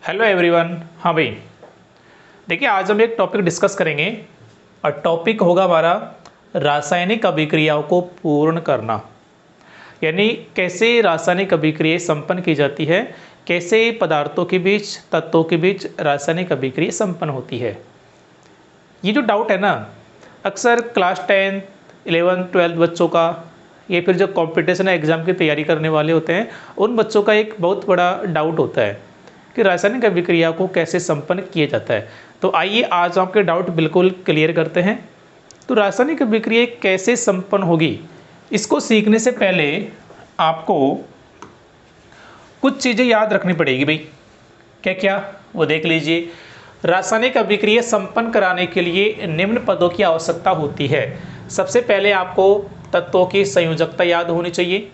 Hello everyone. हाँ भाई, देखिए आज हम एक टॉपिक डिस्कस करेंगे और टॉपिक होगा हमारा रासायनिक अभिक्रियाओं को पूर्ण करना। यानी कैसे रासायनिक अभिक्रिया संपन्न की जाती है, कैसे पदार्थों के बीच, तत्वों के बीच रासायनिक अभिक्रिया संपन्न होती है। ये जो डाउट है ना, अक्सर क्लास 10, 11, 12 बच्चों का, ये फिर जो कॉम्पिटिशन एग्ज़ाम की तैयारी करने वाले होते हैं उन बच्चों का एक बहुत बड़ा डाउट होता है कि रासायनिक अभिक्रिया को कैसे संपन्न किया जाता है। तो आइए आज आपके डाउट बिल्कुल क्लियर करते हैं। तो रासायनिक अभिक्रिया कैसे संपन्न होगी, इसको सीखने से पहले आपको कुछ चीज़ें याद रखनी पड़ेगी भाई। क्या क्या, वो देख लीजिए। रासायनिक अभिक्रिया संपन्न कराने के लिए निम्न पदों की आवश्यकता होती है। सबसे पहले आपको तत्वों की संयोजकता याद होनी चाहिए,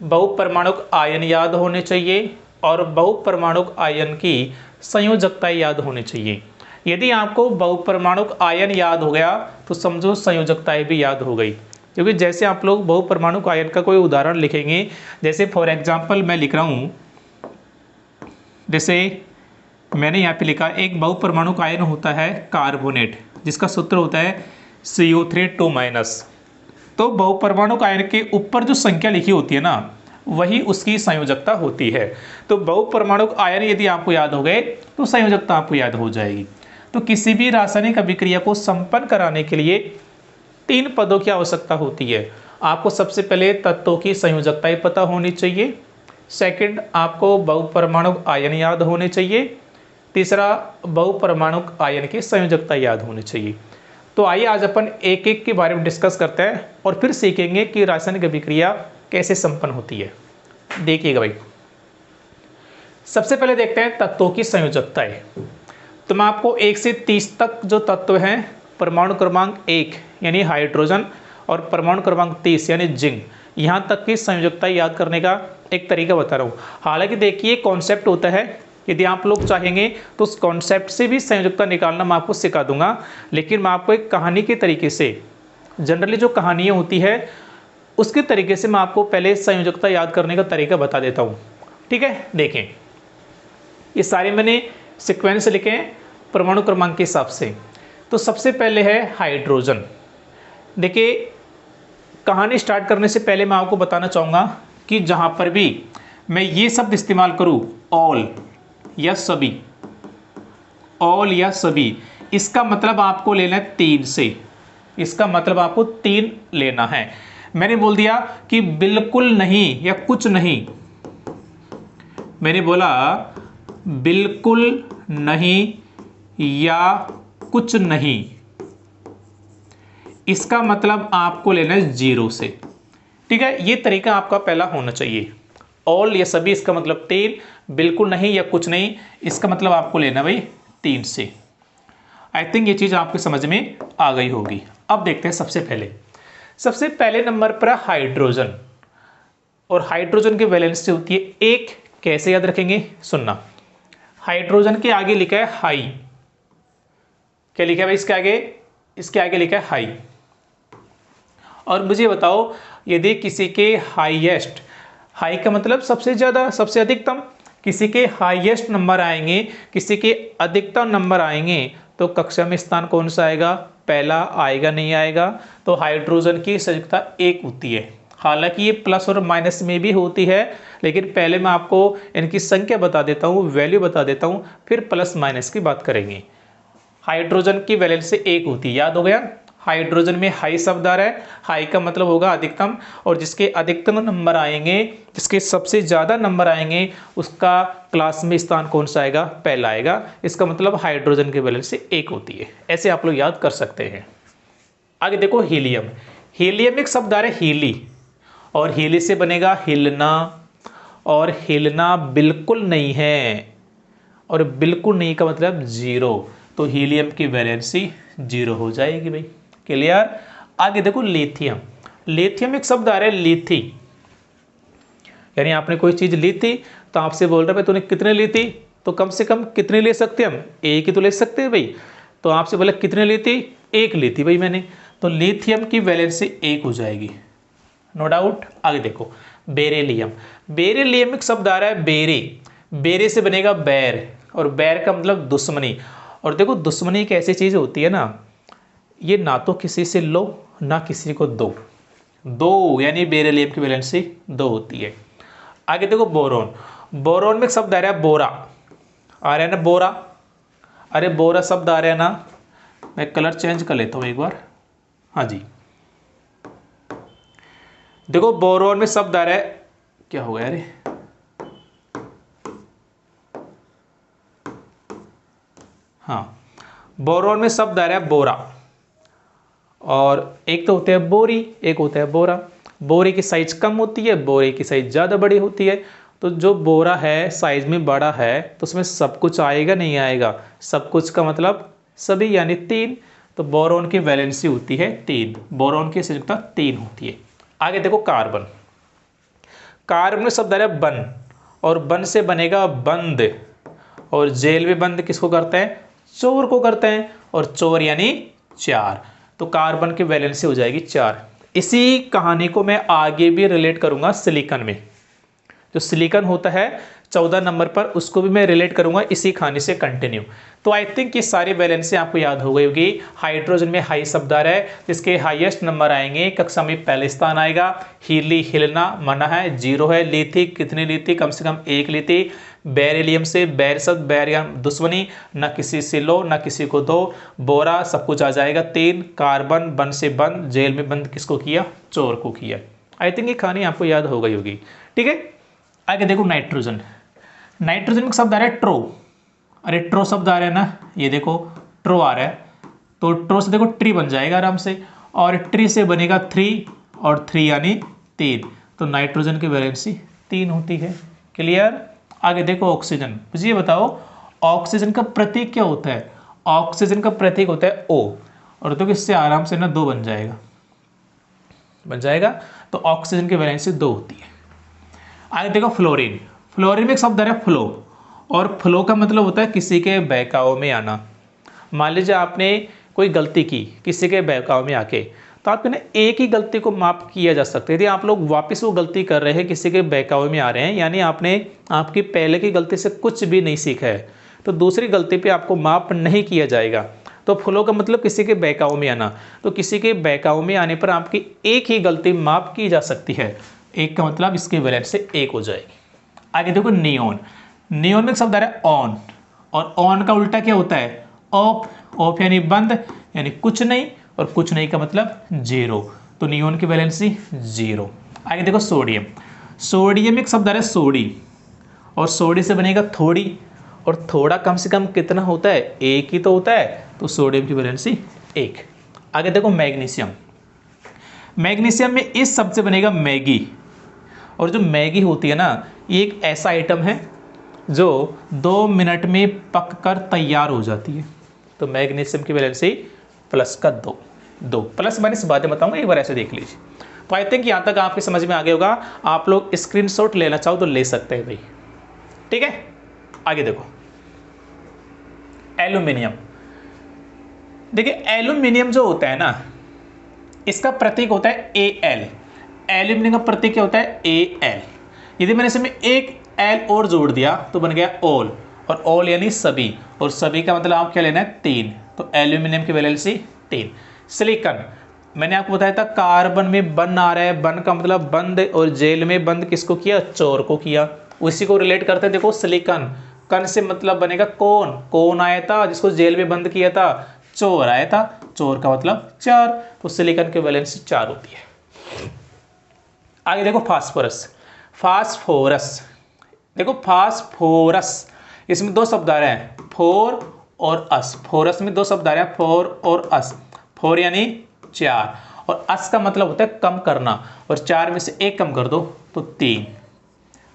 बहुपरमाणुक आयन याद होने चाहिए और बहुपरमाणुक आयन की संयोजकता याद होनी चाहिए। यदि आपको बहुपरमाणुक आयन याद हो गया तो समझो संयोजकताएं भी याद हो गई। क्योंकि जैसे आप लोग बहुपरमाणुक आयन का कोई उदाहरण लिखेंगे, जैसे फॉर एग्जांपल मैं लिख रहा हूँ, जैसे मैंने यहाँ पे लिखा एक बहुपरमाणुक आयन होता है कार्बोनेट, जिसका सूत्र होता है CO3 2-। तो बहुपरमाणुक आयन के ऊपर जो संख्या लिखी होती है ना, वही उसकी संयोजकता होती है। तो बहुपरमाणुक आयन यदि आपको याद हो गए तो संयोजकता आपको याद हो जाएगी। तो किसी भी रासायनिक अभिक्रिया को संपन्न कराने के लिए 3 पदों की आवश्यकता होती है। आपको सबसे पहले तत्वों की संयोजकताएं पता होनी चाहिए, सेकंड आपको बहुपरमाणुक आयन याद होने चाहिए, तीसरा बहुपरमाणुक आयन की संयोजकता याद होनी चाहिए। तो आइए आज अपन एक एक के बारे में डिस्कस करते हैं और फिर सीखेंगे कि रासायनिक अभिक्रिया कैसे संपन्न होती है। देखिएगा भाई, सबसे पहले देखते हैं तत्वों की संयोजकताएं। तो मैं आपको 1 से 30 तक जो तत्व हैं, परमाणु क्रमांक 1 यानी हाइड्रोजन और परमाणु क्रमांक 30 यानी जिंक, यहाँ तक की संयोजकता याद करने का एक तरीका बता रहा हूँ। हालांकि देखिए कॉन्सेप्ट होता है, यदि आप लोग चाहेंगे तो उस कॉन्सेप्ट से भी संयोजकता निकालना मैं आपको सिखा दूंगा, लेकिन मैं आपको एक कहानी के तरीके से, जनरली जो कहानियाँ होती है उसके तरीके से मैं आपको पहले संयोजकता याद करने का तरीका बता देता हूँ। ठीक है, देखें ये सारे मैंने सिक्वेंस लिखे हैं परमाणु क्रमांक के हिसाब से। तो सबसे पहले है हाइड्रोजन। देखिए कहानी स्टार्ट करने से पहले मैं आपको बताना चाहूँगा कि जहाँ पर भी मैं ये शब्द इस्तेमाल करूँ, ऑल या सभी, ऑल या सभी, इसका मतलब आपको लेना है 3 से। इसका मतलब आपको 3 लेना है। मैंने बोल दिया कि बिल्कुल नहीं या कुछ नहीं, मैंने बोला बिल्कुल नहीं या कुछ नहीं, इसका मतलब आपको लेना है 0 से। ठीक है, ये तरीका आपका पहला होना चाहिए। ऑल या सभी इसका मतलब 3, बिल्कुल नहीं या कुछ नहीं इसका मतलब आपको लेना भाई 3 से। आई थिंक ये चीज़ आपके समझ में आ गई होगी। अब देखते हैं सबसे पहले नंबर पर हाइड्रोजन, और हाइड्रोजन की वैलेंसी होती है 1। कैसे याद रखेंगे, सुनना। हाइड्रोजन के आगे लिखा है हाई। क्या लिखा है भाई इसके आगे? इसके आगे लिखा है हाई। और मुझे बताओ, यदि किसी के हाईएस्ट, हाई का मतलब सबसे ज़्यादा, सबसे अधिकतम, किसी के हाईएस्ट नंबर आएंगे, किसी के अधिकतम नंबर आएंगे, तो कक्षा में स्थान कौन सा आएगा? पहला आएगा, नहीं आएगा? तो हाइड्रोजन की संयोजकता 1 होती है। हालांकि ये प्लस और माइनस में भी होती है, लेकिन पहले मैं आपको इनकी संख्या बता देता हूँ, वैल्यू बता देता हूँ, फिर प्लस माइनस की बात करेंगे। हाइड्रोजन की वैलेंसी 1 होती है, याद हो गया? हाइड्रोजन में हाई शब्द आ रहा है, हाई का मतलब होगा अधिकतम, और जिसके अधिकतम नंबर आएंगे, जिसके सबसे ज़्यादा नंबर आएंगे, उसका क्लास में स्थान कौन सा आएगा? पहला आएगा। इसका मतलब हाइड्रोजन की वैलेंसी 1 होती है। ऐसे आप लोग याद कर सकते हैं। आगे देखो हीलियम। हीलियम एक शब्द आ रहा है हीली, और हीली से बनेगा हिलना, और हिलना बिल्कुल नहीं है, और बिल्कुल नहीं का मतलब 0। तो हीलियम की वैलेंसी 0 हो जाएगी भाई। क्लियर? आगे देखो लिथियम। लिथियम एक शब्द आ रहा है लिथी, यानी आपने कोई चीज ली थी तो आपसे बोल रहा है तूने कितने ली थी, तो कम से कम कितने ले सकते हैं हम? 1 ही तो ले सकते हैं भाई। तो आपसे बोला कितने ली थी? 1 ली थी भाई मैंने। तो लिथियम की वैलेंसी 1 हो जाएगी, नो डाउट। आगे देखो बेरिलियम। बेरिलियम एक शब्द आ रहा है बेरी। बेरे से बनेगा बैर, और बैर का मतलब दुश्मनी। और देखो दुश्मनी एक ऐसी चीज़ होती है ना, ये ना तो किसी से लो ना किसी को दो, दो यानी बेरिलियम की वैलेंसी 2 होती है। आगे देखो बोरोन, बोरोन में एक शब्द आ रहा है बोरा, आ रहा है ना बोरा, अरे बोरा शब्द आ रहा है ना, मैं कलर चेंज कर लेता हूँ एक बार, हाँ जी। देखो बोरोन में शब्द आ रहा है, क्या हो गया अरे, हाँ बोरोन में शब्द आ रहा है बोरा, और एक तो होता है बोरी, एक होता है बोरा। बोरे की साइज कम होती है, बोरे की साइज ज़्यादा बड़ी होती है। तो जो बोरा है साइज में बड़ा है तो उसमें सब कुछ आएगा नहीं आएगा, सब कुछ का मतलब सभी यानी 3। तो बोरोन की वैलेंसी होती है 3, बोरोन की संयुक्ता 3 होती है। आगे देखो कार्बन, कार्बन में शब्द आ रहा है बन, और बन से बनेगा बंद, और जेल में बंद किसको करते हैं, चोर को करते हैं, और चोर यानी 4। तो कार्बन की वैलेंसी हो जाएगी 4। इसी कहानी को मैं आगे भी रिलेट करूंगा सिलिकॉन में, जो सिलिकॉन होता है 14 नंबर पर, उसको भी मैं रिलेट करूंगा इसी कहानी से कंटिन्यू। तो आई थिंक ये सारी वैलेंसी आपको याद हो गई होगी। हाइड्रोजन में हाई शब्द आ रहा है, जिसके हाईएस्ट नंबर आएंगे कक्षा में पहले स्थान आएगा। हीली हिलना मना है, 0 है। लिथी कितनी लिथी, कम से कम 1 लिथी। बेरिलियम से बैर शब्द, बैरियम दुश्मनी, न किसी से लो न किसी को दो। बोरा सब कुछ आ जाएगा 3। कार्बन बन से बंद, जेल में बंद किसको किया, चोर को किया। आई थिंक ये कहानी आपको याद हो गई होगी, ठीक है। आगे देखो नाइट्रोजन, नाइट्रोजन में शब्द आ रहा है ट्रो, अरे ट्रो शब्द आ रहा है ना, ये देखो ट्रो आ रहा है, तो ट्रो से देखो ट्री बन जाएगा आराम से, और ट्री से बनेगा 3, और 3 यानी 3। तो नाइट्रोजन की वैलेंसी 3 होती है। क्लियर। आगे देखो ऑक्सीजन, मुझे ये बताओ ऑक्सीजन का प्रतीक क्या होता है। ऑक्सीजन का प्रतीक होता है O, और तो इससे आराम से ना 2 बन जाएगा, बन जाएगा। तो ऑक्सीजन की वैलेंसी 2 होती है। आगे देखो फ्लोरीन, फ्लोरीन में एक शब्द आ रहा है फ्लो, और फ्लो का मतलब होता है किसी के बहकाव में आना। मान लीजिए आपने कोई गलती की किसी के बहकाव में आके, तो आपके ना एक ही गलती को माफ किया जा सकता है। यदि आप लोग वापस वो गलती कर रहे हैं, किसी के बहकाव में आ रहे हैं, यानी आपने आपकी पहले की गलती से कुछ भी नहीं सीखा है, तो दूसरी गलती पे आपको माफ नहीं किया जाएगा। तो फ्लो का मतलब किसी के बहकाव में आना, तो किसी के बहकाव में आने पर आपकी एक ही गलती माफ की जा सकती है। एक का मतलब इसकी वैलेंसी 1 हो जाएगी। आगे देखो नियोन, नियोन में एक शब्द आ रहा है ऑन, और ऑन का उल्टा क्या होता है, ऑफ। ऑफ यानी बंद, यानी कुछ नहीं, और कुछ नहीं का मतलब 0। तो नियोन की वैलेंसी 0। आगे देखो सोडियम, सोडियम में एक शब्द आ रहा है सोडी, और सोडी से बनेगा थोड़ी, और थोड़ा कम से कम कितना होता है, 1 ही तो होता है। तो सोडियम की वैलेंसी 1। आगे देखो मैग्नीशियम, मैग्नीशियम में इस शब्द से बनेगा मैगी, और जो मैगी होती है ना, ये एक ऐसा आइटम है जो 2 मिनट में पककर तैयार हो जाती है। तो मैग्नीशियम की वैलेंसी प्लस का 2 प्लस माइनस बातें बताऊंगा, एक बार ऐसे देख लीजिए। तो आई थिंक यहाँ तक आपकी समझ में आ गया होगा। आप लोग स्क्रीनशॉट लेना चाहो तो ले सकते हैं भाई, ठीक है। आगे देखो एल्यूमिनियम, देखिए एल्यूमिनियम जो होता है ना, इसका प्रतीक होता है Al। एल्यूमिनियम का प्रतीक क्या होता है, Al। यदि मैंने इसमें एक L और जोड़ दिया तो बन गया ऑल, और ऑल यानी सभी, और सभी का मतलब आप क्या लेना है, 3। तो एल्यूमिनियम की वैलेंसी 3। सिलिकॉन, मैंने आपको बताया था कार्बन में बन आ रहा है, बन का मतलब बंद, और जेल में बंद किसको किया, चोर को किया। उसी को रिलेट करते हैं, देखो सिलिकॉन, कन से मतलब बनेगा कौन, कौन आया था जिसको जेल में बंद किया था, चोर आया था, चोर का मतलब 4। तो सिलिकॉन की वैलेंसी 4 होती है। आगे देखो फास्फोरस, फास्फोरस, देखो फास्फोरस, इसमें 2 शब्द आ रहे हैं, फोर और अस। फोरस में 2 शब्द आ रहे हैं, फोर और अस। फोर यानी 4, और अस का मतलब होता है कम करना, और 4 में से 1 कम कर दो तो 3।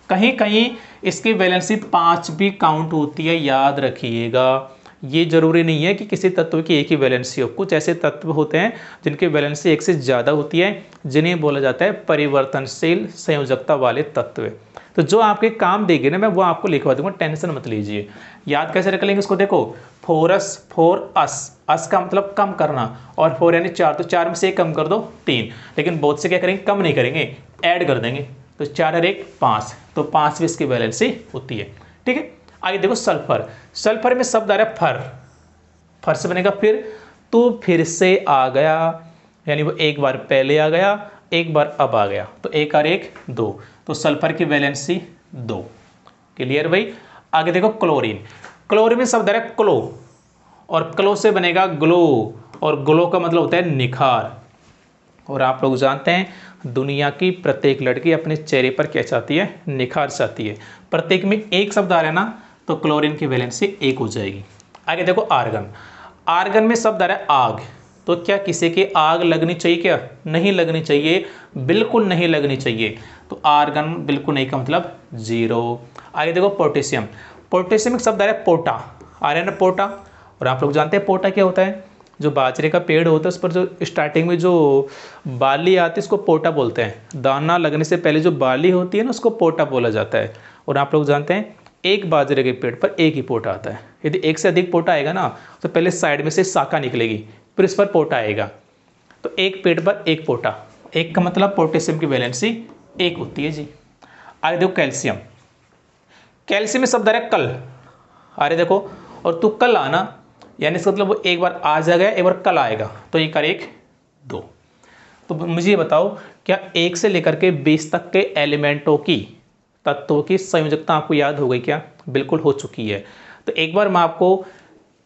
कहीं कहीं इसकी वैलेंसी 5 भी काउंट होती है, याद रखिएगा। ये जरूरी नहीं है कि किसी तत्व की एक ही वैलेंसी हो, कुछ ऐसे तत्व होते हैं जिनकी वैलेंसी 1 से ज़्यादा होती है, जिन्हें बोला जाता है परिवर्तनशील संयोजकता वाले तत्व। तो जो आपके काम देंगे ना, मैं वो आपको लिखवा दूंगा, टेंशन मत लीजिए। याद कैसे रख लेंगे इसको, देखो फोरस, फोर अस का मतलब कम करना, और 4 यानी 4, तो 4 में से 1 कम कर दो 3। लेकिन बहुत से क्या करेंगे, कम नहीं करेंगे, ऐड कर देंगे। तो 4 और 1 5, तो 5 भी इसकी वैलेंसी होती है। ठीक है। आगे देखो सल्फर, सल्फर में शब्द आ रहा है फर, फर से बनेगा फिर, तू फिर से आ गया, यानी वो एक बार पहले आ गया, एक बार अब आ गया, तो एक और एक दो, तो सल्फर की वैलेंसी 2। क्लियर भाई। आगे देखो क्लोरीन, क्लोरीन में शब्द आ रहा है क्लो, और क्लो से बनेगा ग्लो, और ग्लो का मतलब होता है निखार। और आप लोग जानते हैं दुनिया की प्रत्येक लड़की अपने चेहरे पर क्या चाहती है, निखार चाहती है। प्रत्येक में एक शब्द आ रहा है ना, तो क्लोरीन की वैलेंसी 1 हो जाएगी। आगे देखो आर्गन, आर्गन में शब्द आ रहा है आग, तो क्या किसी की आग लगनी चाहिए, क्या नहीं लगनी चाहिए, बिल्कुल नहीं लगनी चाहिए, तो आर्गन बिल्कुल नहीं का मतलब 0। आगे देखो पोटेशियम, पोटेशियम में शब्द आ रहा है पोटा, आ रहा है ना पोटा, और आप लोग जानते हैं पोटा क्या होता है, जो बाजरे का पेड़ होता है उस पर जो स्टार्टिंग में जो बाली आती है उसको पोटा बोलते हैं, दाना लगने से पहले जो बाली होती है ना उसको पोटा बोला जाता है। और आप लोग जानते हैं एक बाजरे के पेड़ पर एक ही पोटा आता है, यदि एक से अधिक पोटा आएगा ना तो पहले साइड में से शाखा निकलेगी, फिर इस पर पोटा आएगा, तो एक पेड़ पर एक पोटा, एक का मतलब पोटेशियम की वैलेंसी 1 होती है जी। आगे देखो कैल्शियम, कैल्शियम में शब्द आ रहा है कल, अरे देखो, और तू कल आना, यानी इसका मतलब वो एक बार आ जाएगा, एक बार कल आएगा, तो 1 और 1 2। तो मुझे ये बताओ क्या 1 से लेकर के 20 तक के एलिमेंटों की, तत्वों की संयोजकता आपको याद हो गई क्या? बिल्कुल हो चुकी है। तो एक बार मैं आपको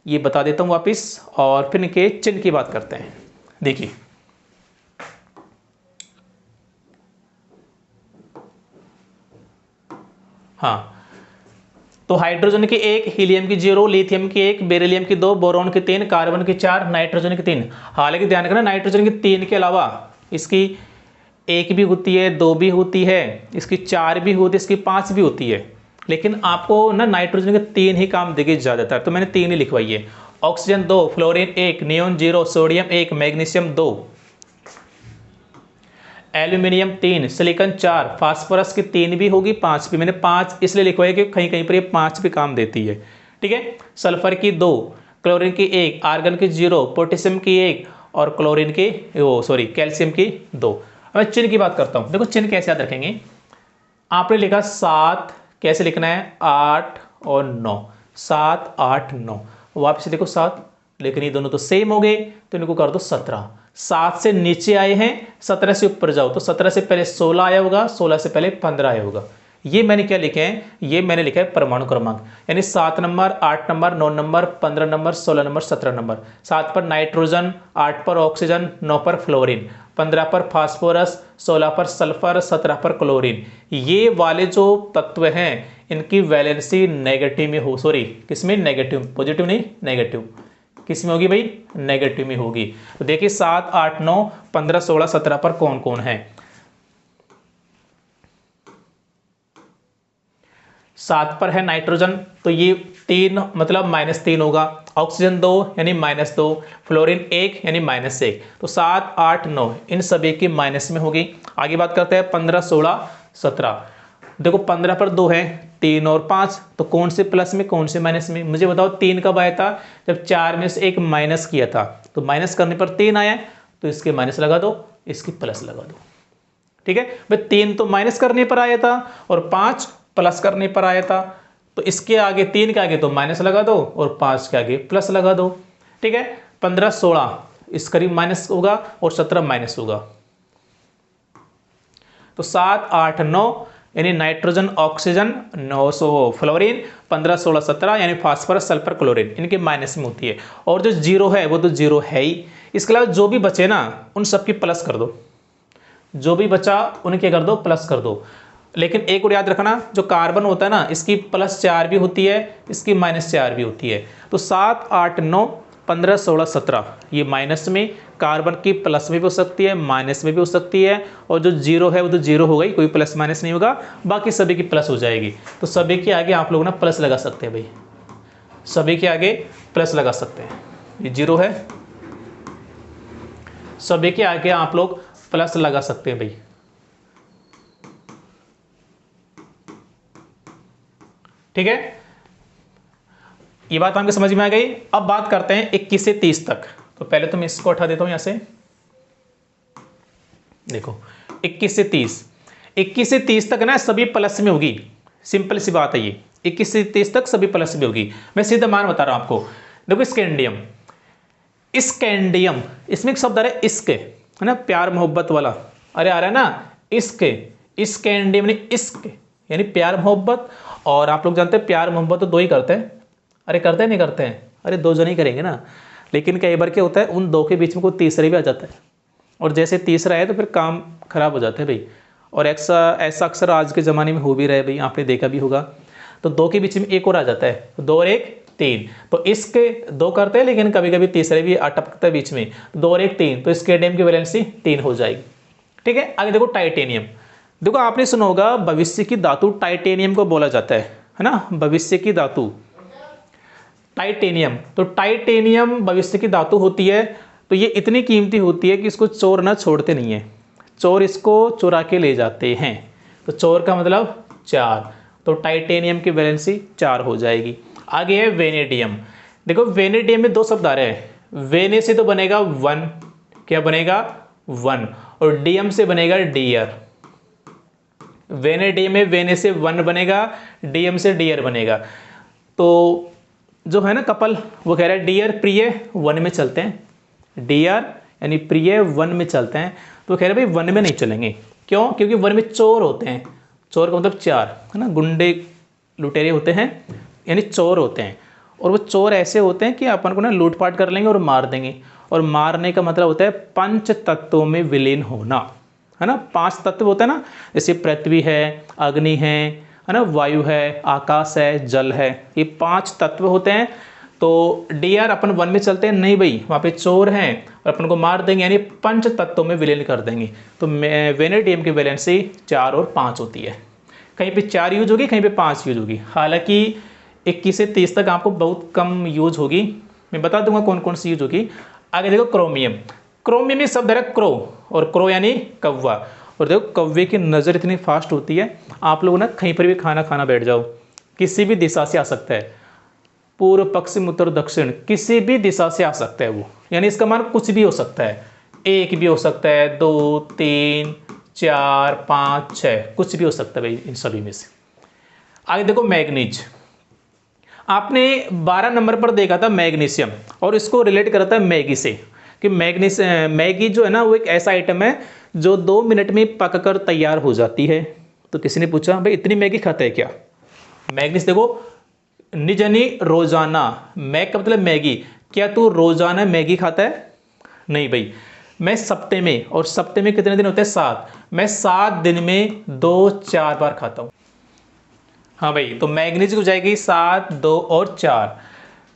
ये बता देता हूँ वापिस, और फिर इनके चिन्ह की बात करते हैं। देखिए हाँ, तो हाइड्रोजन की 1, हीलियम की 0, लिथियम की 1, बेरिलियम की 2, बोरॉन की 3, कार्बन की 4, नाइट्रोजन की 3। हालांकि ध्यान रखना नाइट्रोजन की 3 के अलावा इसकी 1 भी होती है, 2 भी होती है, इसकी 4 भी होती है, इसकी 5 भी होती है, लेकिन आपको ना नाइट्रोजन के 3 ही काम देगी ज़्यादातर, तो मैंने 3 ही लिखवाई है। Oxygen 2, fluorine 1, neon 0, sodium 1, magnesium 2, aluminium 3, silicon 4, phosphorus की 3 भी होगी, 5 भी, मैंने 5 इसलिए लिखवाया कि कहीं कहीं पर ये 5 भी काम देती है। ठीक है, सल्फर की 2, क्लोरीन की 1, आर्गन की 0, पोटेशियम की 1, और क्लोरीन की कैल्शियम की 2। अब मैं चिन्ह की बात करता हूँ। देखो चिन्ह कैसे याद रखेंगे, आपने लिखा 7, कैसे लिखना है 8 और 9, 7 8 9, वापस देखो 7, लेकिन ये दोनों तो सेम हो गए, तो इनको कर दो 17। 7 से नीचे आए हैं, 17 से ऊपर जाओ, तो 17 से पहले 16 आया होगा, 16 से पहले 15 आया होगा। ये मैंने क्या लिखे हैं, ये मैंने लिखा है परमाणु क्रमांक, यानी 7 number, 8 number, 9 number, 15 number, 16 number, 17 number. 7 पर नाइट्रोजन, 8 पर ऑक्सीजन, 9 पर फ्लोरीन, 15 पर फास्फोरस, 16 पर सल्फर, 17 पर क्लोरीन। ये वाले जो तत्व हैं इनकी वैलेंसी नेगेटिव में हो, किसमें, नेगेटिव, पॉजिटिव नहीं, नेगेटिव किस में होगी भाई, नेगेटिव में होगी। तो देखिए 7 8 9 15 16 17 पर कौन कौन है। 7 पर है नाइट्रोजन, तो ये 3 मतलब -3 होगा, ऑक्सीजन 2 यानी -2, फ्लोरीन 1 यानी -1, तो 7 8 9 इन सभी की माइनस में होगी। आगे बात करते हैं 15 16 17। देखो 15 पर 2 है, 3 और 5, तो कौन से प्लस में कौन से माइनस में, मुझे बताओ। 3 कब आया था, जब 4 में से 1 माइनस किया था, तो माइनस करने पर 3 आया, तो इसके माइनस लगा दो, इसकी प्लस लगा दो। ठीक है भाई, 3 तो माइनस करने पर आया था और 5 प्लस करने पर आया था, तो इसके आगे 3 के आगे तो माइनस लगा दो और 5 के आगे प्लस लगा दो। ठीक है, 15 16 इस करीब माइनस होगा और 17 माइनस होगा, तो 7 8 9 यानी नाइट्रोजन ऑक्सीजन 900 फ्लोरीन, 15 16 17 यानी फास्फोरस सल्फर क्लोरीन, इनके माइनस में होती है। और जो 0 है वो तो 0 है ही, इसके अलावा जो भी बचे ना उन सब की प्लस कर दो, जो भी बचा उनके कर दो, प्लस कर दो। लेकिन एक और याद रखना, जो कार्बन होता है ना इसकी +4 भी होती है, इसकी -4 भी होती है। तो 7 8 9 15 16 17 ये माइनस में, कार्बन की प्लस में भी हो सकती है, माइनस में भी हो सकती है, और जो 0 है वो तो 0 हो गई, कोई प्लस माइनस नहीं होगा, बाकी सभी की प्लस हो जाएगी। तो सभी के आगे आप लोग ना प्लस लगा सकते हैं भाई, सभी के आगे प्लस लगा सकते हैं। ये 0 है, सभी के आगे आप लोग प्लस लगा सकते हैं भाई। ठीक है, ये बात हमको समझ में आ गई। अब बात करते हैं 21 से 30 तक। तो पहले तो मैं इसको हटा देता हूं यहां से। देखो 21 से 30 तक ना सभी प्लस में होगी, सिंपल सी बात है ये। 21 से 30 तक सभी प्लस में होगी। मैं सीधा मान बता रहा हूं आपको। देखो स्कैंडियम, स्कैंडियम, इसमें एक शब्द आ रहा है इश्क, है ना, प्यार मोहब्बत वाला, अरे आ रहा है ना इश्क, स्कैंडियम यानी इश्क यानी प्यार मोहब्बत। और आप लोग जानते हैं प्यार मोहब्बत तो दो ही करते हैं, अरे करते हैं नहीं करते हैं, अरे दो जन ही करेंगे ना। लेकिन कई बार क्या होता है उन दो के बीच में कोई तीसरे भी आ जाता है, और जैसे तीसरा है तो फिर काम खराब हो जाता है भाई। और ऐसा अक्सर आज के ज़माने में हो भी रहा है भाई, आपने देखा भी होगा। तो दो के बीच में एक और आ जाता है, तो 2 और 1 3, तो इसके 2 करते हैं लेकिन कभी कभी तीसरे भी अटकता है बीच में, 2 और 1 3, तो स्कैंडियम की वैलेंसी 3 हो जाएगी। ठीक है, आगे देखो टाइटेनियम। देखो आपने सुना होगा भविष्य की धातु टाइटेनियम को बोला जाता है ना, भविष्य की धातु टाइटेनियम। तो टाइटेनियम भविष्य की धातु होती है, तो ये इतनी कीमती होती है कि इसको चोर ना छोड़ते नहीं है, चोर इसको चुरा के ले जाते हैं। तो चोर का मतलब 4, तो टाइटेनियम की वैलेंसी 4 हो जाएगी। आगे है वेनेडियम। देखो वेनेडियम में 2 शब्द आ रहे हैं, वेने से तो बनेगा 1, क्या बनेगा 1, और डीएम से बनेगा डियर। वेनेडियम में वेने से 1 बनेगा, डीएम से डियर बनेगा। तो जो है ना कपल वो कह रहा है डियर प्रिय 1 में चलते हैं, डियर यानी प्रिय 1 में चलते हैं। तो कह रहे भाई 1 में नहीं चलेंगे, क्यों? क्योंकि 1 में चोर होते हैं, चोर का मतलब 4, है ना, गुंडे लुटेरे होते हैं यानी चोर होते हैं। और वो चोर ऐसे होते हैं कि अपन को ना लूटपाट कर लेंगे और मार देंगे, और मारने का मतलब होता है 5 तत्वों में विलीन होना, है ना। 5 तत्व होते हैं ना, जैसे पृथ्वी है, अग्नि है ना, वायु है, आकाश है, जल है, ये 5 तत्व होते हैं। तो डीआर अपन 1 में चलते हैं, नहीं भाई वहाँ पे चोर हैं और अपन को मार देंगे, यानी 5 तत्वों में विलीन कर देंगे। तो वेनेडियम की वैलेंसी 4 और 5 होती है, कहीं पे 4 यूज होगी, कहीं पे 5 यूज होगी। हालांकि 21 से 30 तक आपको बहुत कम यूज होगी, मैं बता दूंगा कौन कौन सी यूज होगी। आगे देखो क्रोमियम। क्रोमियम में शब्द है क्रो, और क्रो यानी कौवा। और देखो कौवे की नज़र इतनी फास्ट होती है, आप लोग ना कहीं पर भी खाना बैठ जाओ, किसी भी दिशा से आ सकता है, पूर्व पश्चिम उत्तर दक्षिण किसी भी दिशा से आ सकता है वो, यानी इसका मान कुछ भी हो सकता है, 1 भी हो सकता है, 2 3 4 5 6, कुछ भी हो सकता है भाई इन सभी में से। आगे देखो मैग्नीज। आपने 12 नंबर पर देखा था मैग्नीशियम, और इसको रिलेट करा था मैगी से, कि मैगी जो है ना वो एक ऐसा आइटम है जो 2 मिनट में पककर तैयार हो जाती है। तो किसी ने पूछा भाई इतनी मैगी खाता है क्या? मैग्नीज देखो निजनी रोजाना, मैग का मतलब मैगी, क्या तू रोजाना मैगी खाता है? नहीं भाई, मैं सप्ते में, और सप्ते में कितने दिन होते हैं? 7, मैं 7 दिन में 2-4 बार खाता हूँ। हाँ भाई, तो मैग्नीज हो जाएगी 7, 2 और 4।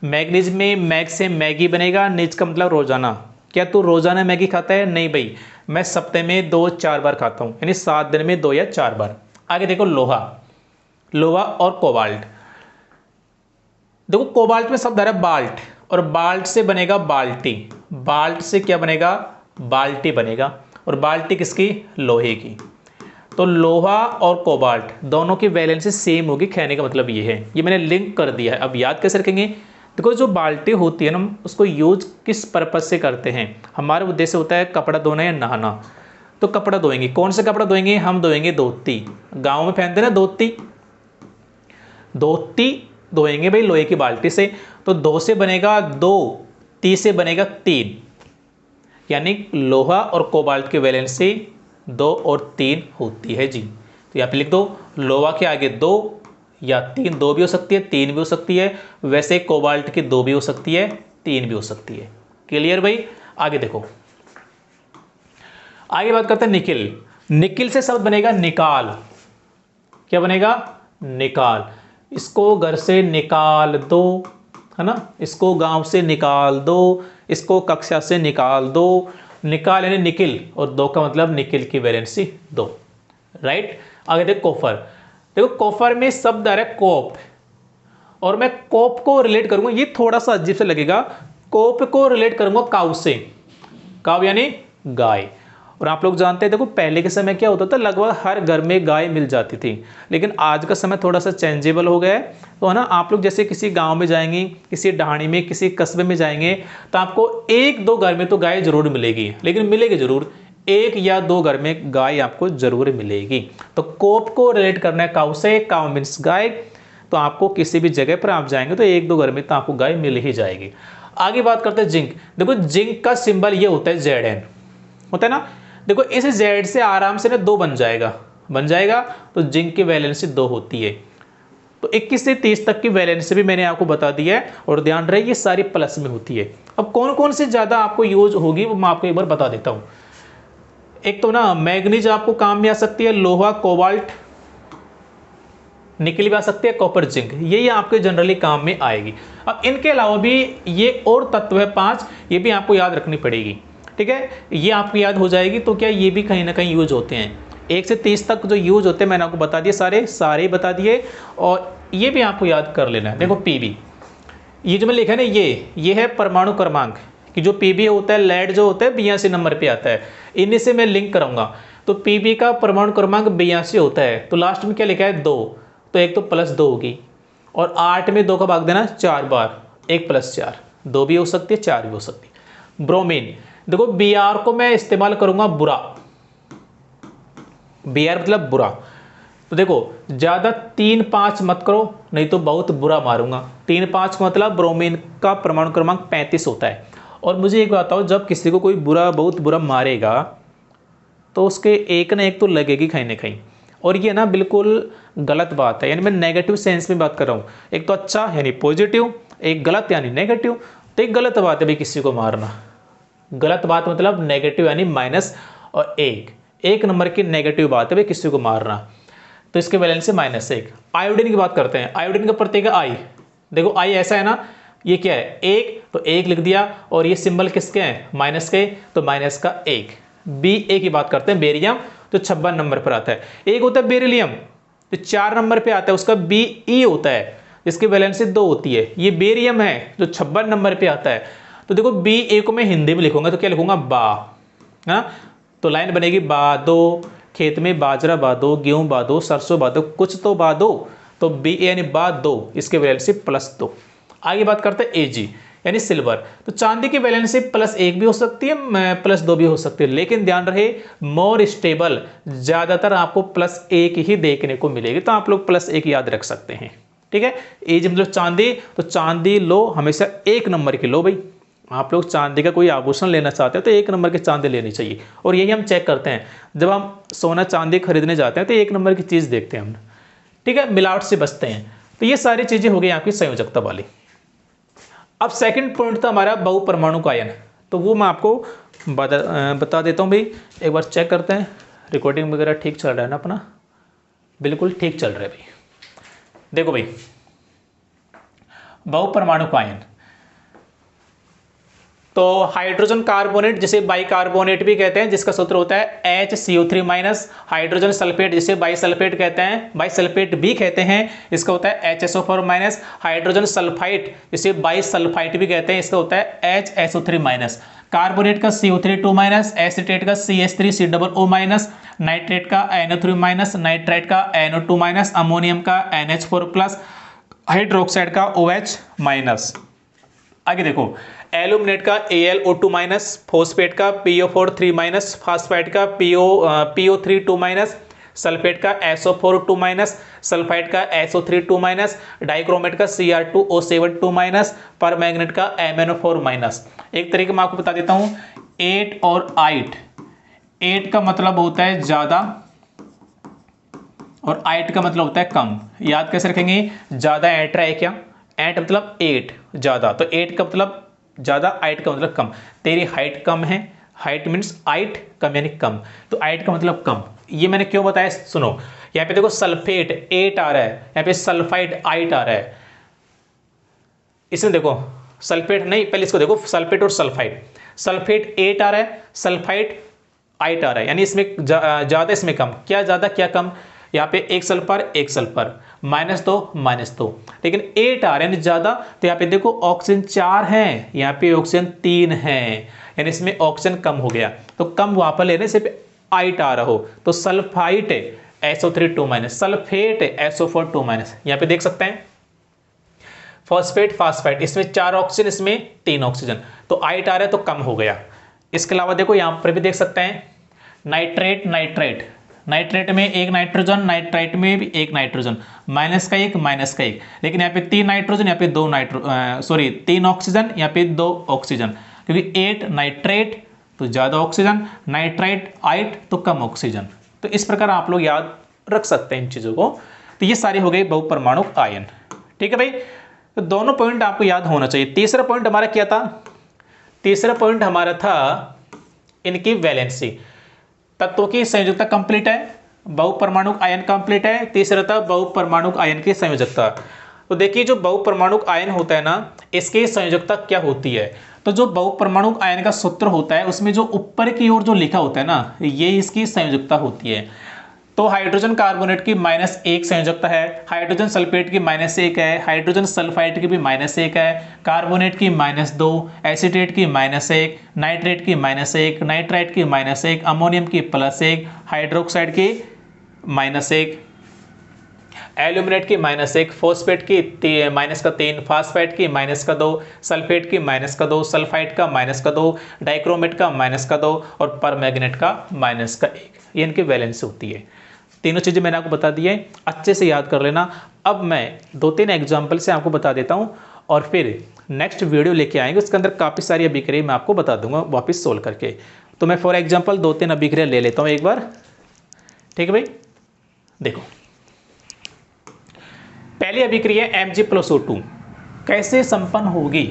मैग्नीज में मैग से मैगी बनेगा, निज का मतलब रोजाना। क्या तू रोजाना मैगी खाता है? नहीं भाई, मैं सप्ते में 2-4 बार खाता हूँ, यानी 7 दिन में 2 या 4 बार। आगे देखो लोहा, लोहा और कोबाल्ट। देखो कोबाल्ट में शब्द आ रहा है बाल्ट, और बाल्ट से बनेगा बाल्टी, बाल्ट से क्या बनेगा? बाल्टी बनेगा, और बाल्टी किसकी? लोहे की। तो लोहा और कोबाल्ट दोनों की वैलेंसी सेम होगी, कहने का मतलब ये है, ये मैंने लिंक कर दिया है। अब याद कैसे रखेंगे? देखो जो बाल्टी होती है ना, उसको यूज किस पर्पज से करते हैं? हमारा उद्देश्य होता है कपड़ा धोना या नहाना, तो कपड़ा धोएंगे। कौन सा कपड़ा धोएंगे? हम धोएंगे धोती, गाँव में पहनते ना धोती, धोती धोएंगे भाई लोहे की बाल्टी से। तो 2 से बनेगा 2, 3 से बनेगा 3, यानी लोहा और कोबाल्ट की वैलेंसी 2 और 3 होती है जी। तो यहाँ पे लिख दो, लोहा के आगे 2 या 3, 2 भी हो सकती है, 3 भी हो सकती है, वैसे कोबाल्ट की 2 भी हो सकती है, 3 भी हो सकती है। क्लियर भाई? आगे देखो, आगे बात करते हैं निकिल। निकिल से शब्द बनेगा निकाल, क्या बनेगा? निकाल। इसको घर से निकाल दो, है ना, इसको गांव से निकाल दो, इसको कक्षा से निकाल दो। निकाल यानी निकिल, और 2 का मतलब निकिल की वैलेंसी 2, राइट। आगे देखो कोफर। देखो कोफर में शब्द आ रहा है कोप, और मैं कोप को रिलेट करूंगा, ये थोड़ा सा अजीब से लगेगा, कोप को रिलेट करूंगा काऊ से, काऊ यानी गाय। और आप लोग जानते हैं देखो पहले के समय क्या होता था, लगभग हर घर में गाय मिल जाती थी, लेकिन आज का समय थोड़ा सा चेंजेबल हो गया है। तो है ना, आप लोग जैसे किसी गांव में जाएंगे, किसी ढाणी में, किसी कस्बे में जाएंगे, तो आपको 1-2 घर में तो गाय जरूर मिलेगी, लेकिन मिलेगी जरूर, 1 या 2 घर में गाय आपको जरूर मिलेगी। तो कोप को रिलेट करना है काऊ से, काऊ मीन्स गाय, तो आपको किसी भी जगह पर आप जाएंगे तो 1-2 घर में तो आपको गाय मिल ही जाएगी। आगे बात करते हैं जिंक। देखो जिंक का सिंबल ये होता है Zn, होता है ना। देखो इस Z से आराम से ना 2 बन जाएगा, तो जिंक की वैलेंसी 2 होती है। तो 21 से 30 तक की वैलेंसी भी मैंने आपको बता दिया है, और ध्यान रहे ये सारी प्लस में होती है। अब कौन कौन से ज़्यादा आपको यूज होगी वो मैं आपको एक बार बता देता हूँ। एक तो ना मैग्नीज आपको काम में आ सकती है, लोहा, कोबाल्ट, निकल भी आ सकती है, कॉपर, जिंक, यही आपके जनरली काम में आएगी। अब इनके अलावा भी ये और तत्व है 5, ये भी आपको याद रखनी पड़ेगी, ठीक है। ये आपको याद हो जाएगी तो क्या ये भी कहीं ना कहीं यूज होते हैं। 1 से 30 तक जो यूज होते हैं मैंने आपको बता दिए, सारे ही बता दिए, और ये भी आपको याद कर लेना है। देखो पीबी, ये जो मैं लिखा है ना, ये है परमाणु क्रमांक कि जो पीबी होता है, लेड जो होता है 82 नंबर पे आता है, इन्हीं से मैं लिंक कराऊंगा। तो पीबी का परमाणु क्रमांक 82 होता है, तो लास्ट में क्या लिखा है 2, तो एक तो +2 होगी, और 8 में 2 का भाग देना 4 बार, 1 + 4, 2 भी हो सकती है 4 भी हो सकती है। ब्रोमीन, देखो Br को मैं इस्तेमाल करूंगा बुरा, Br मतलब बुरा, तो देखो ज़्यादा 3-5 मत करो नहीं तो बहुत बुरा मारूंगा। 3-5 का मतलब ब्रोमीन का परमाणु क्रमांक 35 होता है। और मुझे एक बताओ, जब किसी को कोई बहुत बुरा मारेगा तो उसके एक ना एक तो लगेगी कहीं ना कहीं, और ये ना बिल्कुल गलत बात है, यानी मैं नेगेटिव सेंस में बात कर रहा हूँ। एक तो अच्छा यानी पॉजिटिव, एक गलत यानी नेगेटिव। तो एक गलत बात है भाई किसी को मारना, गलत बात मतलब नेगेटिव यानी माइनस, और एक नंबर की नेगेटिव बात है भाई किसी को मारना, तो इसके वैलेंसी -1। आयोडीन की बात करते हैं, आयोडीन का प्रतीक है I। देखो I ऐसा है ना, ये क्या है 1, तो 1 लिख दिया, और ये सिंबल किसके हैं माइनस के, तो -1। Ba की बात करते हैं, बेरियम, तो 56 नंबर पर आता है। एक होता है बेरिलियम, तो 4 नंबर पे आता है, उसका Be होता है, जिसकी वैलेंसी 2 होती है। ये बेरियम है जो 56 नंबर पे आता है। तो देखो Ba को मैं हिंदी में लिखूंगा तो क्या लिखूंगा बा, हाँ, तो लाइन बनेगी बादो, खेत में बाजरा बादो, गेहूं बादो, सरसों बादो, कुछ तो बादो, तो Ba यानी बादो, इसके वैलेंसी +2। आगे बात करते हैं Ag यानी सिल्वर। तो चांदी की वैलेंसी +1 भी हो सकती है, +2 भी हो सकती है, लेकिन ध्यान रहे मोर स्टेबल ज्यादातर आपको +1 ही देखने को मिलेगी, तो आप लोग +1 याद रख सकते हैं, ठीक है। Ag मतलब चांदी, तो चांदी लो हमेशा 1 नंबर की लो भाई। आप लोग चांदी का कोई आभूषण लेना चाहते हैं तो 1 नंबर की चांदी लेनी चाहिए, और यही हम चेक करते हैं जब हम सोना चांदी खरीदने जाते हैं तो 1 नंबर की चीज़ देखते हैं हम, ठीक है, मिलावट से बचते हैं। तो ये सारी चीज़ें हो गई आपकी संयोजकता वाली। अब सेकंड पॉइंट था हमारा बहुपरमाणु आयन, तो वो मैं आपको बता देता हूँ भाई। एक बार चेक करते हैं रिकॉर्डिंग वगैरह ठीक चल रहा है ना अपना, बिल्कुल ठीक चल रहा है भाई। देखो भाई बहुपरमाणु आयन, तो हाइड्रोजन कार्बोनेट जिसे बाइकार्बोनेट भी कहते हैं, जिसका सूत्र होता है HCO3-। हाइड्रोजन सल्फेट जिसे बाइसल्फेट कहते हैं, बाइसल्फेट भी कहते हैं, इसका होता है HSO4-। हाइड्रोजन सल्फाइड जिसे बाइसल्फाइड भी कहते हैं, इसका होता है HSO3-। कार्बोनेट का CO3-, एसिटेट का CH3COO-, नाइट्रेट का NO3-, नाइट्राइट का NO2-, अमोनियम का NH4+, हाइड्रोक्साइड का OH-। आगे देखो एल्यूमिनेट का AlO2-, फॉस्फेट का PO4-3-, फास्फाइड का PO3-2-, सल्फेट का SO4-2-, सल्फाइड का SO3-2-, डाइक्रोमेट का Cr2O7-2-, परमैंगनेट का MnO4-। एक तरीके मैं आपको बता देता हूँ, 8 और 8। 8 का मतलब होता है ज़्यादा और 8 का मतलब होता है कम। याद कैसे रखेंगे, ज़्यादा 8 रहा है क्या, 8 मतलब 8 ज़्यादा, तो 8 का मतलब ज़्यादा, 8 का मतलब कम। तेरी हाइट कम है, हाइट मीन्स 8 कम यानी कम, तो 8 का मतलब कम। ये मैंने क्यों बताया सुनो, यहाँ पे देखो सल्फेट 8 आ रहा है, यहाँ पे सल्फाइड 8 आ रहा है। इसमें देखो सल्फेट नहीं, पहले इसको देखो सल्फेट और सल्फाइड। सल्फेट 8 आ रहा है, सल्फाइड 8 आ रहा है, यानी इसमें ज़्यादा इसमें कम। क्या ज़्यादा क्या कम, यहाँ पे एक सल्फर -2, लेकिन 8 आ रहा है यानी ज़्यादा। तो यहाँ पे देखो ऑक्सीजन 4 है, यहाँ पे ऑक्सीजन 3 है, यानी इसमें ऑक्सीजन कम हो गया। तो कम वहाँ पर लेने से 8 आ रहा हो, तो सल्फाइट SO3-2-, सल्फेट SO4-2-। यहाँ पे देख सकते हैं फॉस्फेट फास्फाइड, इसमें 4 ऑक्सीजन, इसमें 3 ऑक्सीजन, तो 8 आ रहा है तो कम हो गया। इसके अलावा देखो यहाँ पर भी देख सकते हैं नाइट्रेट, नाइट्रेट में एक नाइट्रोजन, नाइट्राइट में भी एक नाइट्रोजन, माइनस का एक, माइनस का एक, लेकिन यहाँ पे 3 नाइट्रोजन, यहाँ पे 3 ऑक्सीजन, यहाँ पे 2 ऑक्सीजन, क्योंकि 8 नाइट्रेट तो ज़्यादा ऑक्सीजन, नाइट्राइट 8 तो कम ऑक्सीजन। तो इस प्रकार आप लोग याद रख सकते हैं इन चीज़ों को। तो ये सारे हो गए बहुपरमाणुक आयन। ठीक है भाई, तो दोनों पॉइंट आपको याद होना चाहिए। तीसरा पॉइंट हमारा क्या था? तीसरा पॉइंट हमारा था इनकी वैलेंसी। तत्वों की संयोजकता कंप्लीट है, बहुपरमाणुक आयन कंप्लीट है। तीसरा था बहुपरमाणुक आयन की संयोजकता। तो देखिए जो बहुपरमाणुक आयन होता है ना, इसकी संयोजकता क्या होती है? तो जो बहुपरमाणुक आयन का सूत्र होता है उसमें जो ऊपर की ओर जो लिखा होता है ना, ये इसकी संयोजकता होती है। तो हाइड्रोजन कार्बोनेट की -1 संयोजकता है, हाइड्रोजन सल्फेट की -1 है, हाइड्रोजन सल्फाइड की भी -1 है, कार्बोनेट की -2, एसीटेट की -1, नाइट्रेट की -1, नाइट्राइट की -1, अमोनियम की +1, हाइड्रोक्साइड की -1, एल्यूमिनेट की -1, फॉस्फेट की -3, फास्फेट की -2, सल्फेट की -2, सल्फाइड का -2, डाइक्रोमेट का -2 और परमैंगनेट का -1। ये इनकी वैलेंस होती है। तीनों चीज़ें मैंने आपको बता दी है, अच्छे से याद कर लेना। अब मैं 2-3 एग्जाम्पल से आपको बता देता हूँ और फिर नेक्स्ट वीडियो लेके आएंगे, उसके अंदर काफ़ी सारी अभिक्रिया मैं आपको बता दूंगा वापस सोल्व करके। तो मैं फॉर एग्जाम्पल 2-3 अभिक्रिया ले लेता हूँ एक बार। ठीक है भाई, देखो पहली अभिक्रिया Mg+O2 कैसे संपन्न होगी?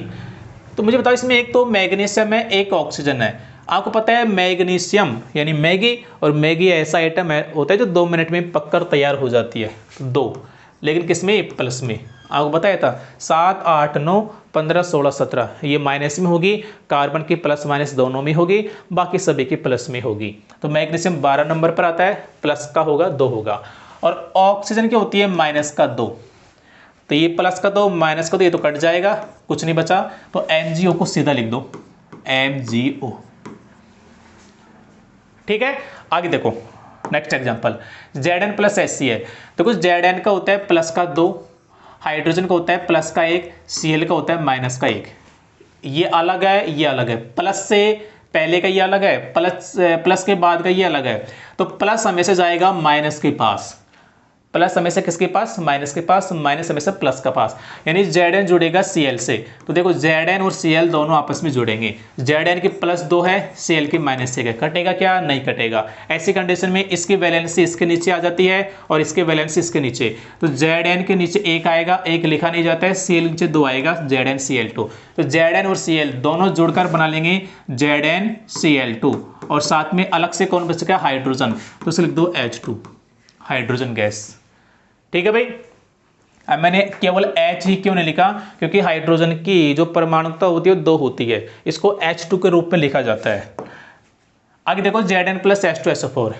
तो मुझे बताओ, इसमें एक तो मैग्नीशियम है, एक ऑक्सीजन है। आपको पता है मैग्नीशियम यानी मैगी, और मैगी ऐसा आइटम होता है जो 2 मिनट में पककर तैयार हो जाती है, तो 2, लेकिन किसमें? प्लस में। आपको बताया था 7, 8, 9, 15, 16, 17 ये माइनस में होगी, कार्बन की प्लस माइनस दोनों में होगी, बाकी सभी की प्लस में होगी। तो मैग्नीशियम 12 नंबर पर आता है, प्लस का होगा 2 होगा। और ऑक्सीजन की होती है -2, तो ये प्लस का 2 माइनस का 2 ये तो कट जाएगा, कुछ नहीं बचा, तो MgO को सीधा लिख दो, MgO। ठीक है, आगे देखो नेक्स्ट एग्जांपल Zn+Hc तो कुछ Zn का होता है प्लस का 2, हाइड्रोजन का होता है प्लस का 1, Cl का होता है माइनस का 1। ये अलग है, ये अलग है, प्लस से पहले का ये अलग है, प्लस के बाद का ये अलग है। तो प्लस हमेशा जाएगा माइनस के पास, प्लस हमेशा किसके पास? माइनस के पास, माइनस हमेशा प्लस का पास, यानी Zn जुड़ेगा Cl से। तो देखो Zn और Cl दोनों आपस में जुड़ेंगे, Zn की +2 है, Cl की -1 है, कटेगा क्या? नहीं कटेगा। ऐसी कंडीशन में इसकी वैलेंसी इसके नीचे आ जाती है और इसकी वैलेंसी इसके नीचे। तो Zn के नीचे 1 आएगा, 1 लिखा नहीं जाता है, Cl नीचे 2 आएगा, ZnCl2। तो Zn और Cl दोनों जुड़कर बना लेंगे ZnCl2, और साथ में अलग से कौन बच गया? हाइड्रोजन, तो उसे लिख दो H2, हाइड्रोजन गैस। ठीक है भाई, अब मैंने केवल H ही क्यों नहीं लिखा? क्योंकि हाइड्रोजन की जो परमाणुकता होती है वो 2 होती है, इसको H2 के रूप में लिखा जाता है। आगे देखो Zn+H2SO4,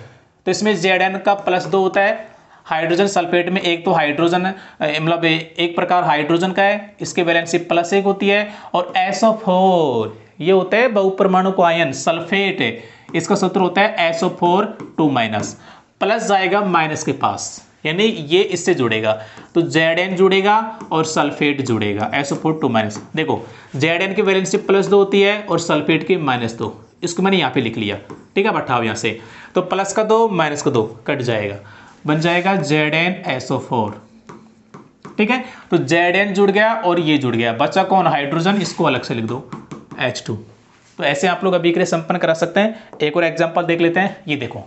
तो इसमें Zn का +2 होता है, हाइड्रोजन सल्फेट में एक तो हाइड्रोजन मतलब एक प्रकार हाइड्रोजन का है, इसकी वैलेंसी +1 होती है, और SO4 ये होता है बहुपरमाणुक आयन सल्फेट, इसका सूत्र होता है SO4 2-, प्लस जाएगा माइनस के पास, यानी ये इससे जुड़ेगा, तो Zn जुड़ेगा और सल्फेट जुड़ेगा, SO4 2-। देखो Zn की वैलेंसी +2 होती है और सल्फेट की -2, इसको मैंने यहाँ पे लिख लिया। ठीक है, बैठाओ यहाँ से, तो प्लस का 2 माइनस का 2 कट जाएगा, बन जाएगा ZnSO4। ठीक है, तो Zn जुड़ गया और ये जुड़ गया, बचा कौन? हाइड्रोजन, इसको अलग से लिख दो H2। तो ऐसे आप लोग अभिक्रिया संपन्न करा सकते हैं। एक और एग्जाम्पल देख लेते हैं, ये देखो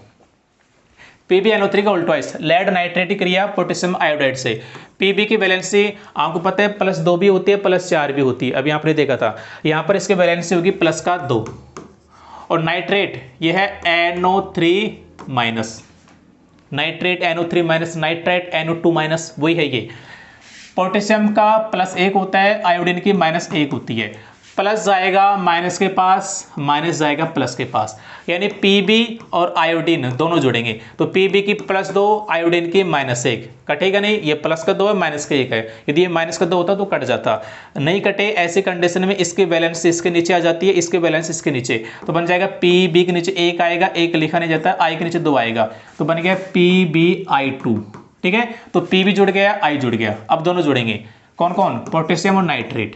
PbNO3 का उल्टवाइस लेड नाइट्रेट की क्रिया पोटेशियम आयोडाइड से। Pb की वैलेंसी आपको पता है +2 भी होती है, +4 भी होती है, अभी आपने देखा था। यहाँ पर इसकी वैलेंसी होगी +2, और नाइट्रेट ये है NO3-, nitrate NO3-, nitrate NO2-, वही है ये। पोटेशियम का +1 होता है, आयोडीन की -1 होती है, प्लस जाएगा माइनस के पास, माइनस जाएगा प्लस के पास, यानी Pb और आयोडीन दोनों जुड़ेंगे। तो Pb की +2, आयोडीन की -1, कटेगा नहीं, ये प्लस का 2 है, माइनस का 1 है, यदि ये माइनस का 2 होता तो कट जाता, नहीं कटे। ऐसी कंडीशन में इसकी वैलेंस इसके नीचे आ जाती है, इसके वैलेंस इसके नीचे, तो बन जाएगा Pb के नीचे 1 आएगा, 1 लिखा नहीं जाता, I के नीचे 2 आएगा, तो बन गया PbI2। ठीक है, तो Pb जुड़ गया, I जुड़ गया, अब दोनों जुड़ेंगे, कौन कौन? पोटेशियम और नाइट्रेट।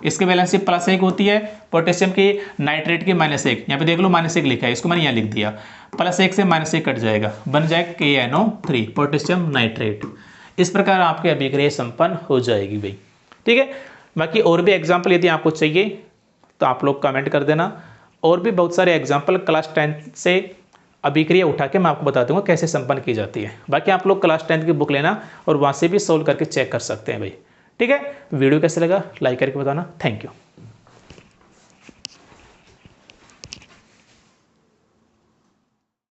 इसके वैलेंसी +1 होती है, पोटेशियम की नाइट्रेट की -1, यहाँ पे देख लो -1 लिखा है, इसको मैंने यहाँ लिख दिया, +1 से -1 कट जाएगा, बन जाएगा KNO3 पोटेशियम नाइट्रेट। इस प्रकार आपकी अभिक्रिया संपन्न हो जाएगी भाई। ठीक है, बाकी और भी एग्जाम्पल यदि आपको चाहिए तो आप लोग कमेंट कर देना, और भी बहुत सारे एग्जाम्पल क्लास 10th से अभिक्रिया उठा के मैं आपको बता दूंगा कैसे संपन्न की जाती है। बाकी आप लोग क्लास 10th की बुक लेना और वहाँ से भी सोल्व करके चेक कर सकते हैं भाई। ठीक है, वीडियो कैसे लगा लाइक करके बताना। Thank you.